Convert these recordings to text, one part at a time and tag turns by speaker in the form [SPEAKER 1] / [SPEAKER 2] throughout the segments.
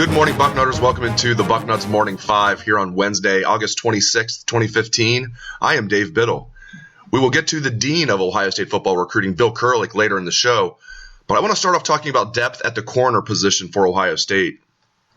[SPEAKER 1] Good morning, Bucknutters. Welcome into the Bucknuts Morning 5 here on Wednesday, August 26th, 2015. I am Dave Biddle. We will get to the Dean of Ohio State football recruiting, Bill Kurelic, later in the show, but I want to start off talking about depth at the corner position for Ohio State.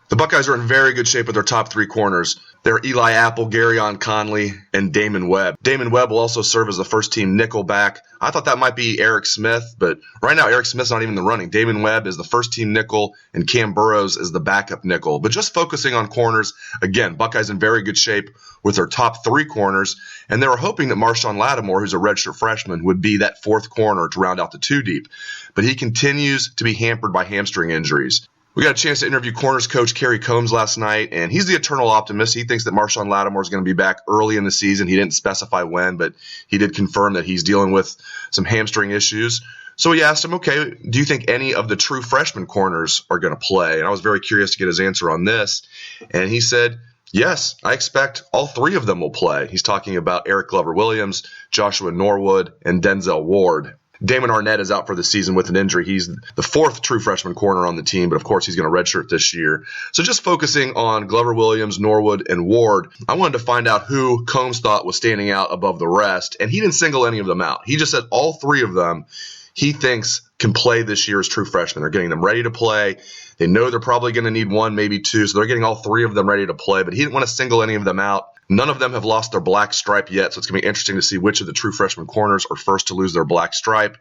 [SPEAKER 1] The Buckeyes are in very good shape with their top three corners. They're Eli Apple, Garyon Conley, and Damon Webb. Damon Webb will also serve as the first-team nickel back. I thought that might be Eric Smith, but right now Eric Smith's not even in the running. Damon Webb is the first-team nickel, and Cam Burrows is the backup nickel. But just focusing on corners, again, Buckeyes in very good shape with their top three corners, and they were hoping that Marshawn Lattimore, who's a redshirt freshman, would be that fourth corner to round out the two deep. But he continues to be hampered by hamstring injuries. We got a chance to interview corners coach Kerry Combs last night, and he's the eternal optimist. He thinks that Marshawn Lattimore is going to be back early in the season. He didn't specify when, but he did confirm that he's dealing with some hamstring issues. So we asked him, okay, do you think any of the true freshman corners are going to play? And I was very curious to get his answer on this. And he said, yes, I expect all three of them will play. He's talking about Eric Glover-Williams, Joshua Norwood, and Denzel Ward. Damon Arnett is out for the season with an injury. He's the fourth true freshman corner on the team, but of course he's going to redshirt this year. So just focusing on Glover-Williams, Norwood, and Ward, I wanted to find out who Combs thought was standing out above the rest, and he didn't single any of them out. He just said all three of them he thinks can play this year as true freshmen. They're getting them ready to play. They know they're probably going to need one, maybe two, so they're getting all three of them ready to play, but he didn't want to single any of them out. None of them have lost their black stripe yet, so it's going to be interesting to see which of the true freshman corners are first to lose their black stripe.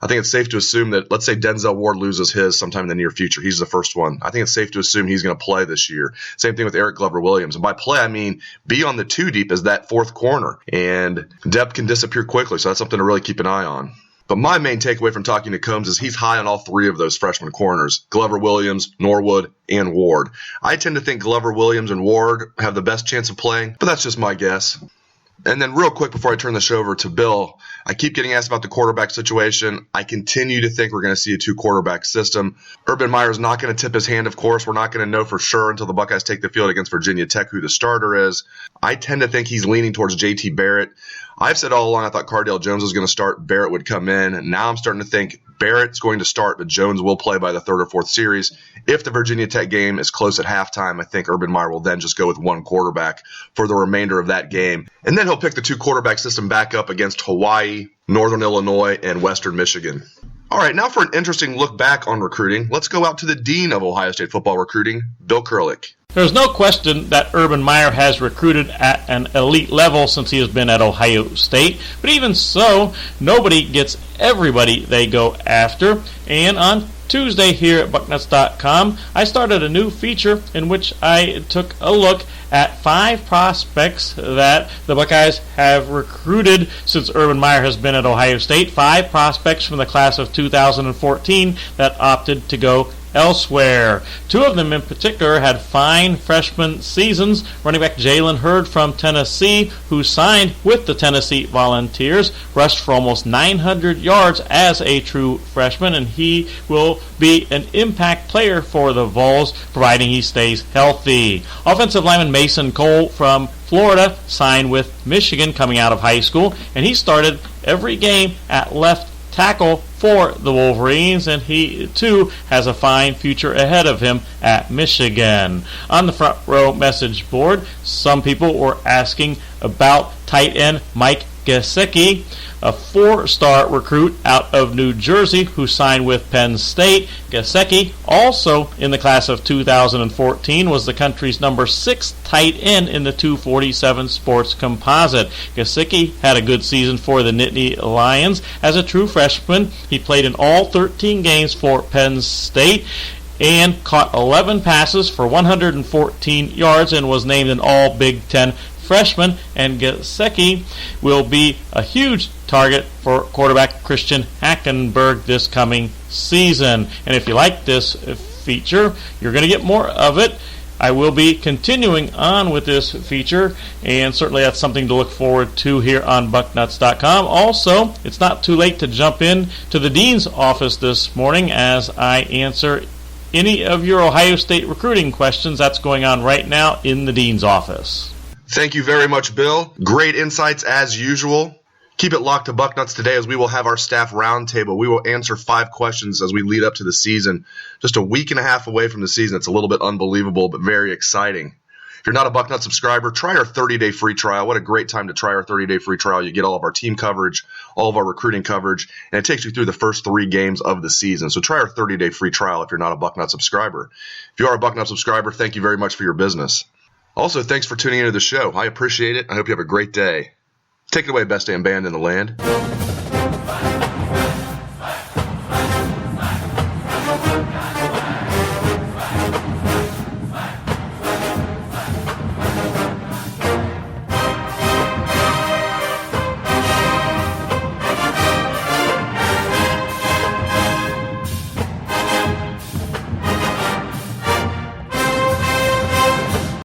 [SPEAKER 1] I think it's safe to assume that, let's say Denzel Ward loses his sometime in the near future. He's the first one. I think it's safe to assume he's going to play this year. Same thing with Eric Glover-Williams. And by play, I mean be on the two deep as that fourth corner. And depth can disappear quickly, so that's something to really keep an eye on. But my main takeaway from talking to Combs is he's high on all three of those freshman corners, Glover-Williams, Norwood, and Ward. I tend to think Glover-Williams and Ward have the best chance of playing, but that's just my guess. And then real quick before I turn the show over to Bill, I keep getting asked about the quarterback situation. I continue to think we're going to see a two-quarterback system. Urban Meyer's not going to tip his hand, of course. We're not going to know for sure until the Buckeyes take the field against Virginia Tech who the starter is. I tend to think he's leaning towards J.T. Barrett. I've said all along I thought Cardale Jones was going to start, Barrett would come in, and now I'm starting to think Barrett's going to start, but Jones will play by the third or fourth series. If the Virginia Tech game is close at halftime, I think Urban Meyer will then just go with one quarterback for the remainder of that game. And then he'll pick the two-quarterback system back up against Hawaii, Northern Illinois, and Western Michigan. All right, now for an interesting look back on recruiting, let's go out to the Dean of Ohio State football recruiting, Bill Kurelic.
[SPEAKER 2] There's no question that Urban Meyer has recruited at an elite level since he has been at Ohio State. But even so, nobody gets everybody they go after. And on Tuesday here at Bucknuts.com, I started a new feature in which I took a look at 5 prospects that the Buckeyes have recruited since Urban Meyer has been at Ohio State. 5 prospects from the class of 2014 that opted to go elsewhere. 2 of them in particular had fine freshman seasons. Running back Jalen Hurd from Tennessee, who signed with the Tennessee Volunteers, rushed for almost 900 yards as a true freshman, and he will be an impact player for the Vols, providing he stays healthy. Offensive lineman Mason Cole from Florida signed with Michigan coming out of high school, and he started every game at left tackle for the Wolverines, and he too has a fine future ahead of him at Michigan. On the front row message board, some people were asking about tight end Mike Gesicki, a 4-star recruit out of New Jersey who signed with Penn State. Gesicki, also in the class of 2014, was the country's number 6 tight end in the 247 Sports Composite. Gesicki had a good season for the Nittany Lions. As a true freshman, he played in all 13 games for Penn State and caught 11 passes for 114 yards and was named an All Big Ten freshman, and Gesicki will be a huge target for quarterback Christian Hackenberg this coming season. And if you like this feature, you're going to get more of it. I will be continuing on with this feature, and certainly that's something to look forward to here on Bucknuts.com. Also, it's not too late to jump in to the Dean's office this morning as I answer any of your Ohio State recruiting questions. That's going on right now in the Dean's office.
[SPEAKER 1] Thank you very much, Bill. Great insights as usual. Keep it locked to Bucknuts today as we will have our staff roundtable. We will answer 5 questions as we lead up to the season. Just a week and a half away from the season. It's a little bit unbelievable, but very exciting. If you're not a Bucknuts subscriber, try our 30-day free trial. What a great time to try our 30-day free trial. You get all of our team coverage, all of our recruiting coverage, and it takes you through the first 3 games of the season. So try our 30-day free trial if you're not a Bucknuts subscriber. If you are a Bucknuts subscriber, thank you very much for your business. Also, thanks for tuning into the show. I appreciate it. I hope you have a great day. Take it away, best damn band in the land.